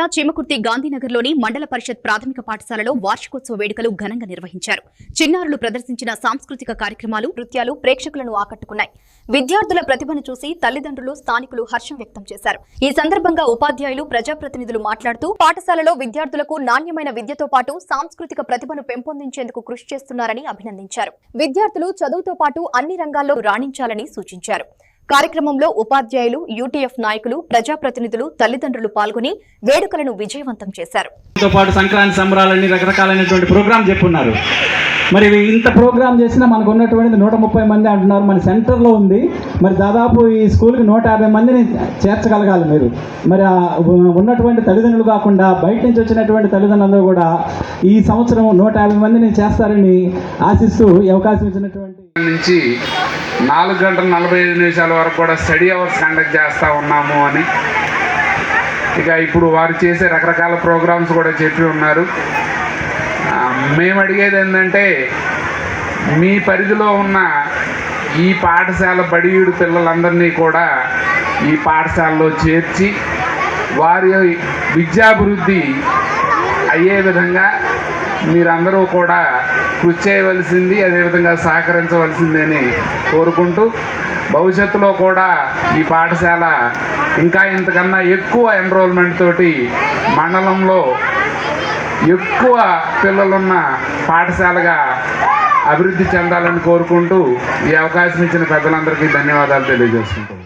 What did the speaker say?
జిల్లా చీమకుర్తి గాంధీనగర్లోని మండల పరిషత్ ప్రాథమిక పాఠశాలలో వార్షికోత్సవ వేడుకలు ఘనంగా నిర్వహించారు. చిన్నారులు ప్రదర్శించిన సాంస్కృతిక కార్యక్రమాలు, నృత్యాలు ప్రేక్షకులను ఆకట్టుకున్నాయి. విద్యార్థుల ప్రతిభను చూసి తల్లిదండ్రులు, స్థానికులు హర్షం వ్యక్తం చేశారు. ఈ సందర్భంగా ఉపాధ్యాయులు, ప్రజాప్రతినిధులు మాట్లాడుతూ పాఠశాలలో విద్యార్థులకు నాణ్యమైన విద్యతో పాటు సాంస్కృతిక ప్రతిభను పెంపొందించేందుకు కృషి చేస్తున్నారని అభినందించారు. విద్యార్థులు చదువుతో పాటు అన్ని రంగాల్లో రాణించాలని సూచించారు. కార్యక్రమంలో ఉపాధ్యాయులు, యూటీఎఫ్ నాయకులు, ప్రజాప్రతినిధులు, తల్లిదండ్రులు పాల్గొని వేడుకలను విజయవంతం చేశారు. సంక్రాంతి సంబరాలని రకరకాలైనటువంటి ప్రోగ్రాం చెప్పున్నారు. మరి ఇంత ప్రోగ్రాం చేసినా మనకు ఉన్నటువంటిది 130 మంది అంటున్నారు. మన సెంటర్లో ఉంది. మరి దాదాపు ఈ స్కూల్కి 150 మందిని చేర్చగలగాలి మీరు. మరి ఉన్నటువంటి తల్లిదండ్రులు కాకుండా బయట నుంచి వచ్చినటువంటి తల్లిదండ్రులందరూ కూడా ఈ సంవత్సరం 150 మందిని చేస్తారని ఆశిస్తూ ఈ అవకాశం ఇచ్చినటువంటి నుంచి 4 గంటల 45 నిమిషాల వరకు కూడా స్టడీ అవర్స్ కండక్ట్ చేస్తూ ఉన్నాము అని, ఇక ఇప్పుడు వారు చేసే రకరకాల ప్రోగ్రామ్స్ కూడా చెప్పి ఉన్నారు. మేము అడిగేది ఏంటంటే, మీ పరిధిలో ఉన్న ఈ పాఠశాల బడియుడు పిల్లలందరినీ కూడా ఈ పాఠశాలలో చేర్చి వారి విద్యాభివృద్ధి అయ్యే విధంగా మీరందరూ కూడా కృషి చేయవలసింది, అదేవిధంగా సహకరించవలసింది అని కోరుకుంటూ, భవిష్యత్తులో కూడా ఈ పాఠశాల ఇంకా ఇంతకన్నా ఎక్కువ ఎన్రోల్మెంట్ తోటి మండలంలో ఎక్కువ పిల్లలున్న పాఠశాలగా అభివృద్ధి చెందాలని కోరుకుంటూ ఈ అవకాశం ఇచ్చిన పెద్దలందరికీ ధన్యవాదాలు తెలియజేసుకుంటాం.